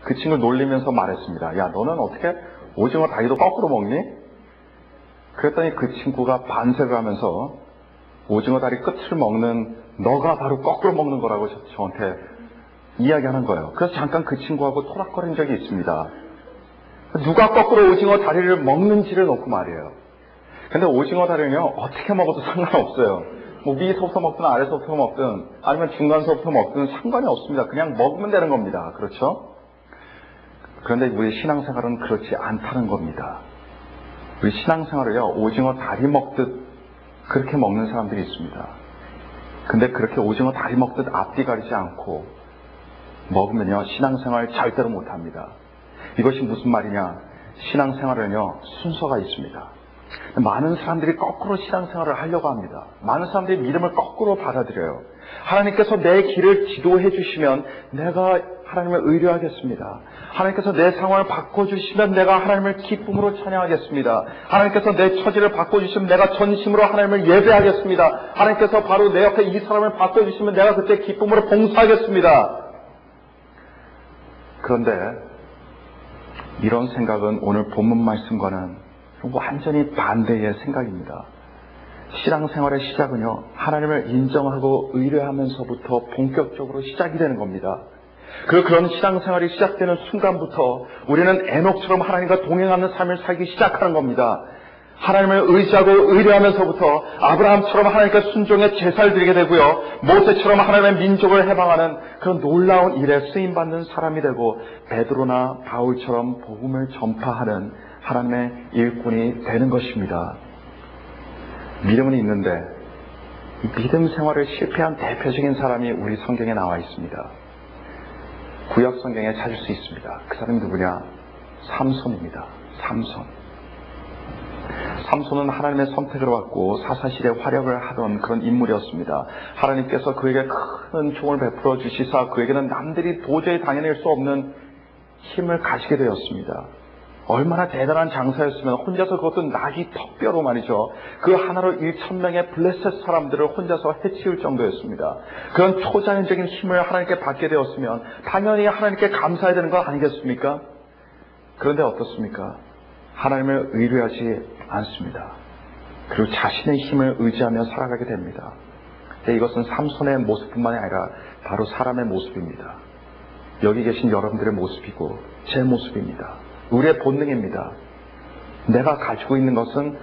그 친구를 놀리면서 말했습니다. 야, 너는 어떻게 오징어 다리도 거꾸로 먹니? 그랬더니 그 친구가 반색을 하면서 오징어 다리 끝을 먹는 너가 바로 거꾸로 먹는 거라고 저한테 이야기하는 거예요. 그래서 잠깐 그 친구하고 토닥거린 적이 있습니다. 누가 거꾸로 오징어 다리를 먹는지를 놓고 말이에요. 근데 오징어 다리는요, 어떻게 먹어도 상관없어요. 뭐 위에서부터 먹든 아래서부터 먹든 아니면 중간서부터 먹든 상관이 없습니다. 그냥 먹으면 되는 겁니다. 그렇죠? 그런데 우리 신앙생활은 그렇지 않다는 겁니다. 우리 신앙생활을요, 오징어 다리 먹듯 그렇게 먹는 사람들이 있습니다. 근데 그렇게 오징어 다리 먹듯 앞뒤 가리지 않고 먹으면요, 신앙생활 절대로 못합니다. 이것이 무슨 말이냐? 신앙생활은요, 순서가 있습니다. 많은 사람들이 거꾸로 신앙생활을 하려고 합니다. 많은 사람들이 믿음을 거꾸로 받아들여요. 하나님께서 내 길을 지도해 주시면 내가 하나님을 의뢰하겠습니다. 하나님께서 내 상황을 바꿔주시면 내가 하나님을 기쁨으로 찬양하겠습니다. 하나님께서 내 처지를 바꿔주시면 내가 전심으로 하나님을 예배하겠습니다. 하나님께서 바로 내 옆에 이 사람을 바꿔주시면 내가 그때 기쁨으로 봉사하겠습니다. 그런데 이런 생각은 오늘 본문 말씀과는 완전히 반대의 생각입니다. 신앙생활의 시작은요, 하나님을 인정하고 의뢰하면서부터 본격적으로 시작이 되는 겁니다. 그런 신앙생활이 시작되는 순간부터 우리는 에녹처럼 하나님과 동행하는 삶을 살기 시작하는 겁니다. 하나님을 의지하고 의뢰하면서부터 아브라함처럼 하나님께 순종의 제사를 드리게 되고요, 모세처럼 하나님의 민족을 해방하는 그런 놀라운 일에 쓰임받는 사람이 되고, 베드로나 바울처럼 복음을 전파하는 하나님의 일꾼이 되는 것입니다. 믿음은 있는데 이 믿음 생활을 실패한 대표적인 사람이 우리 성경에 나와 있습니다. 구약 성경에 찾을 수 있습니다. 그 사람이 누구냐? 삼손입니다. 삼손은 하나님의 선택을 받고 사사시대 활약을 하던 그런 인물이었습니다. 하나님께서 그에게 큰 총을 베풀어 주시사 그에게는 남들이 도저히 당해낼 수 없는 힘을 가지게 되었습니다. 얼마나 대단한 장사였으면 혼자서 그것도 낙이 턱뼈로 말이죠. 그 하나로 1,000명의 블레셋 사람들을 혼자서 해치울 정도였습니다. 그런 초자연적인 힘을 하나님께 받게 되었으면 당연히 하나님께 감사해야 되는 거 아니겠습니까? 그런데 어떻습니까? 하나님을 의뢰하지 않습니다. 그리고 자신의 힘을 의지하며 살아가게 됩니다. 근데 이것은 삼손의 모습뿐만이 아니라 바로 사람의 모습입니다. 여기 계신 여러분들의 모습이고 제 모습입니다. 우리의 본능입니다. 내가 가지고 있는 것은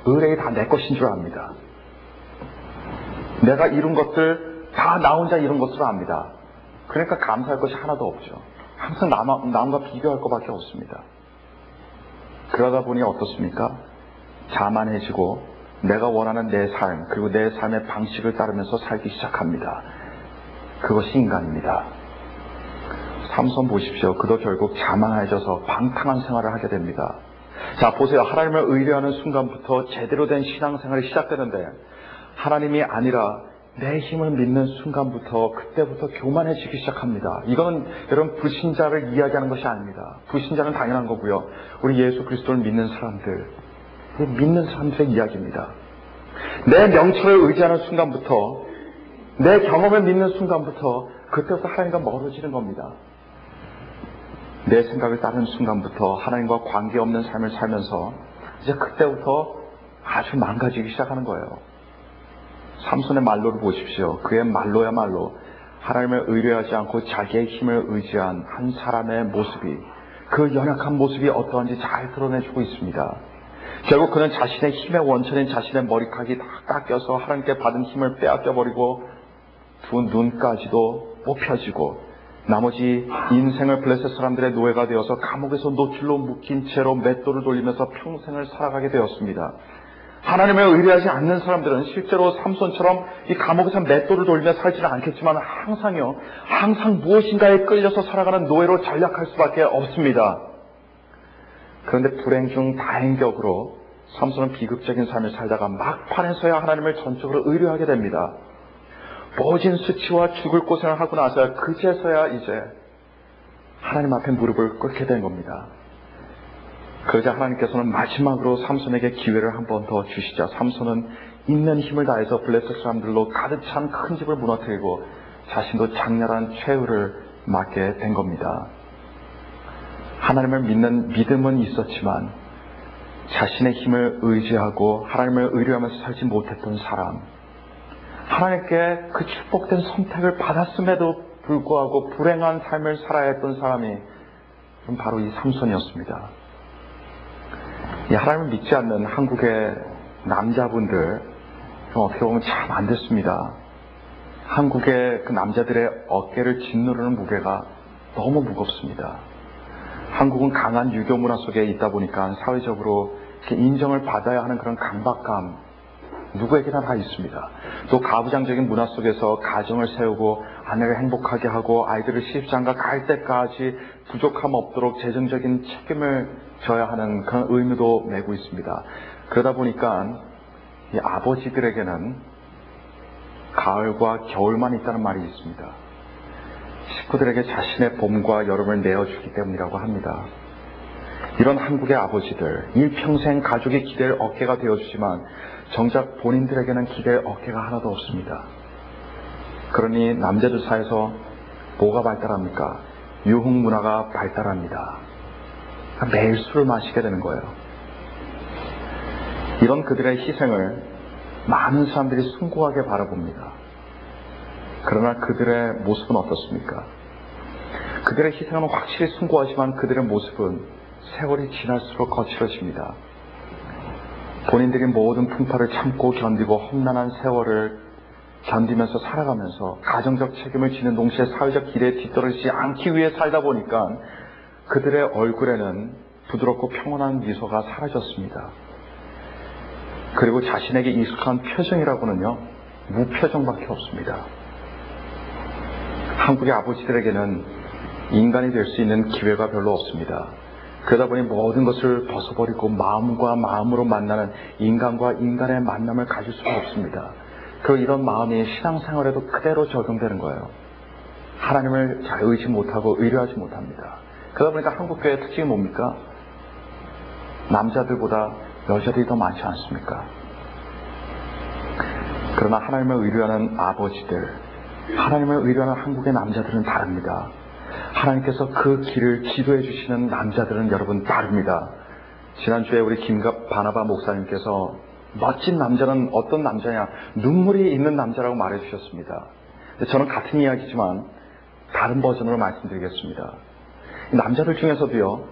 의뢰이 다 내 것인 줄 압니다. 내가 이룬 것들 다 나 혼자 이룬 것으로 압니다. 그러니까 감사할 것이 하나도 없죠. 항상 남과 비교할 것밖에 없습니다. 그러다 보니 어떻습니까? 자만해지고 내가 원하는 내 삶, 그리고 내 삶의 방식을 따르면서 살기 시작합니다. 그것이 인간입니다. 삼손 보십시오. 그도 결국 자만해져서 방탕한 생활을 하게 됩니다. 자, 보세요. 하나님을 의뢰하는 순간부터 제대로 된 신앙생활이 시작되는데 하나님이 아니라 내 힘을 믿는 순간부터 그때부터 교만해지기 시작합니다. 이건 여러분 불신자를 이야기하는 것이 아닙니다. 불신자는 당연한 거고요. 우리 예수 그리스도를 믿는 사람들의 이야기입니다. 내 명철을 의지하는 순간부터, 내 경험을 믿는 순간부터 그때부터 하나님과 멀어지는 겁니다. 내 생각을 따르는 순간부터 하나님과 관계없는 삶을 살면서 이제 그때부터 아주 망가지기 시작하는 거예요. 삼손의 말로를 보십시오. 그의 말로야말로 하나님을 의뢰하지 않고 자기의 힘을 의지한 한 사람의 모습이, 그 연약한 모습이 어떠한지 잘 드러내주고 있습니다. 결국 그는 자신의 힘의 원천인 자신의 머리카락이 다 깎여서 하나님께 받은 힘을 빼앗겨버리고 두 눈까지도 뽑혀지고 나머지 인생을 블레셋 사람들의 노예가 되어서 감옥에서 노출로 묶인 채로 맷돌을 돌리면서 평생을 살아가게 되었습니다. 하나님을 의뢰하지 않는 사람들은 실제로 삼손처럼 이 감옥에서 맷돌을 돌리며 살지는 않겠지만 항상 무엇인가에 끌려서 살아가는 노예로 전락할 수밖에 없습니다. 그런데 불행 중 다행격으로 삼손은 비극적인 삶을 살다가 막판에서야 하나님을 전적으로 의뢰하게 됩니다. 모진 수치와 죽을 고생을 하고 나서야 그제서야 이제 하나님 앞에 무릎을 꿇게 된 겁니다. 그러자 하나님께서는 마지막으로 삼손에게 기회를 한 번 더 주시자 삼손은 있는 힘을 다해서 블레셋 사람들로 가득 찬 큰 집을 무너뜨리고 자신도 장렬한 최후를 맞게 된 겁니다. 하나님을 믿는 믿음은 있었지만 자신의 힘을 의지하고 하나님을 의뢰하면서 살지 못했던 사람, 하나님께 그 축복된 선택을 받았음에도 불구하고 불행한 삶을 살아야 했던 사람이 바로 이 삼손이었습니다. 이 하나님을 믿지 않는 한국의 남자분들 어떻게 보면 참 안 됐습니다. 한국의 그 남자들의 어깨를 짓누르는 무게가 너무 무겁습니다. 한국은 강한 유교 문화 속에 있다 보니까 사회적으로 인정을 받아야 하는 그런 강박감 누구에게나 다 있습니다. 또 가부장적인 문화 속에서 가정을 세우고 아내를 행복하게 하고 아이들을 시집장가 갈 때까지 부족함 없도록 재정적인 책임을 져야 하는 그런 의무도 메고 있습니다. 그러다 보니까 이 아버지들에게는 가을과 겨울만 있다는 말이 있습니다. 식구들에게 자신의 봄과 여름을 내어주기 때문이라고 합니다. 이런 한국의 아버지들, 일평생 가족의 기댈 어깨가 되어주지만 정작 본인들에게는 기댈 어깨가 하나도 없습니다. 그러니 남자들 사이에서 뭐가 발달합니까? 유흥 문화가 발달합니다. 매일 술을 마시게 되는 거예요. 이런 그들의 희생을 많은 사람들이 숭고하게 바라봅니다. 그러나 그들의 모습은 어떻습니까? 그들의 희생은 확실히 숭고하지만 그들의 모습은 세월이 지날수록 거칠어집니다. 본인들이 모든 풍파를 참고 견디고 험난한 세월을 견디면서 살아가면서 가정적 책임을 지는 동시에 사회적 기대에 뒤떨어지지 않기 위해 살다 보니까 그들의 얼굴에는 부드럽고 평온한 미소가 사라졌습니다. 그리고 자신에게 익숙한 표정이라고는요, 무표정밖에 없습니다. 한국의 아버지들에게는 인간이 될 수 있는 기회가 별로 없습니다. 그러다 보니 모든 것을 벗어버리고 마음과 마음으로 만나는 인간과 인간의 만남을 가질 수가 없습니다. 이런 마음이 신앙생활에도 그대로 적용되는 거예요. 하나님을 잘 의지 못하고 의뢰하지 못합니다. 그러다 보니까 한국교회의 특징이 뭡니까? 남자들보다 여자들이 더 많지 않습니까? 그러나 하나님을 의뢰하는 아버지들, 하나님을 의뢰하는 한국의 남자들은 다릅니다. 하나님께서 그 길을 지도해 주시는 남자들은 여러분 다릅니다. 지난주에 우리 바나바 목사님께서 멋진 남자는 어떤 남자냐, 눈물이 있는 남자라고 말해 주셨습니다. 저는 같은 이야기지만 다른 버전으로 말씀드리겠습니다. 남자들 중에서도요,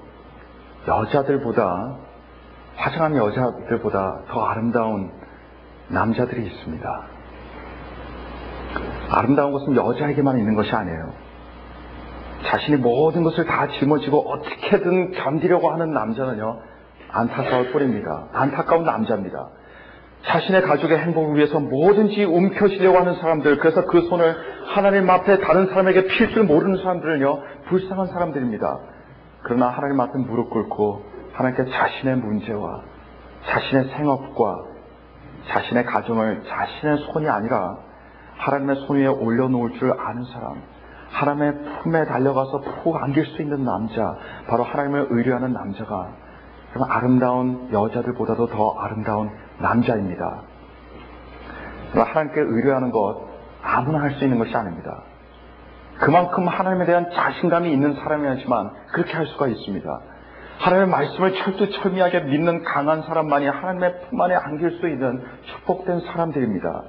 여자들보다, 화장한 여자들보다 더 아름다운 남자들이 있습니다. 아름다운 것은 여자에게만 있는 것이 아니에요. 자신이 모든 것을 다 짊어지고 어떻게든 견디려고 하는 남자는요, 안타까울 뿐입니다. 안타까운 남자입니다. 자신의 가족의 행복을 위해서 뭐든지 움켜쥐려고 하는 사람들, 그래서 그 손을 하나님 앞에 다른 사람에게 필 줄 모르는 사람들은요, 불쌍한 사람들입니다. 그러나 하나님 앞에 무릎 꿇고 하나님께 자신의 문제와 자신의 생업과 자신의 가정을 자신의 손이 아니라 하나님의 손 위에 올려놓을 줄 아는 사람, 하나님의 품에 달려가서 푹 안길 수 있는 남자, 바로 하나님을 의뢰하는 남자가 아름다운 여자들보다도 더 아름다운 남자입니다. 하나님께 의뢰하는 것 아무나 할 수 있는 것이 아닙니다. 그만큼 하나님에 대한 자신감이 있는 사람이지만 그렇게 할 수가 있습니다. 하나님의 말씀을 철두철미하게 믿는 강한 사람만이 하나님의 품 안에 안길 수 있는 축복된 사람들입니다.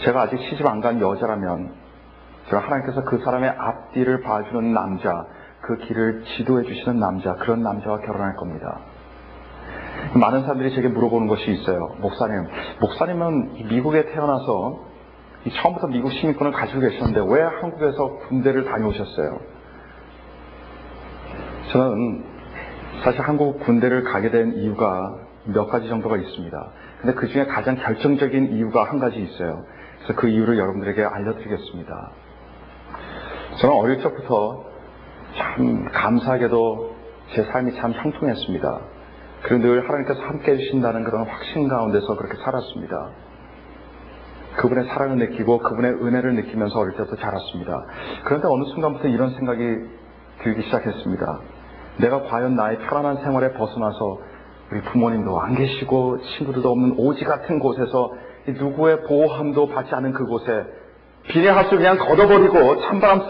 제가 아직 시집 안 간 여자라면 제가 하나님께서 그 사람의 앞뒤를 봐주는 남자, 그 길을 지도해 주시는 남자, 그런 남자와 결혼할 겁니다. 많은 사람들이 제게 물어보는 것이 있어요. 목사님은 미국에 태어나서 처음부터 미국 시민권을 가지고 계셨는데 왜 한국에서 군대를 다녀오셨어요? 저는 사실 한국 군대를 가게 된 이유가 몇 가지 정도가 있습니다. 근데 그 중에 가장 결정적인 이유가 한 가지 있어요. 그래서 그 이유를 여러분들에게 알려드리겠습니다. 저는 어릴 적부터 참 감사하게도 제 삶이 참 형통했습니다. 그리고 늘 하나님께서 함께 해주신다는 그런 확신 가운데서 그렇게 살았습니다. 그분의 사랑을 느끼고 그분의 은혜를 느끼면서 어릴 때부터 자랐습니다. 그런데 어느 순간부터 이런 생각이 들기 시작했습니다. 내가 과연 나의 편안한 생활에 벗어나서 우리 부모님도 안 계시고 친구들도 없는 오지 같은 곳에서 누구의 보호함도 받지 않은 그곳에 비닐하우스 그냥 걷어버리고 찬바람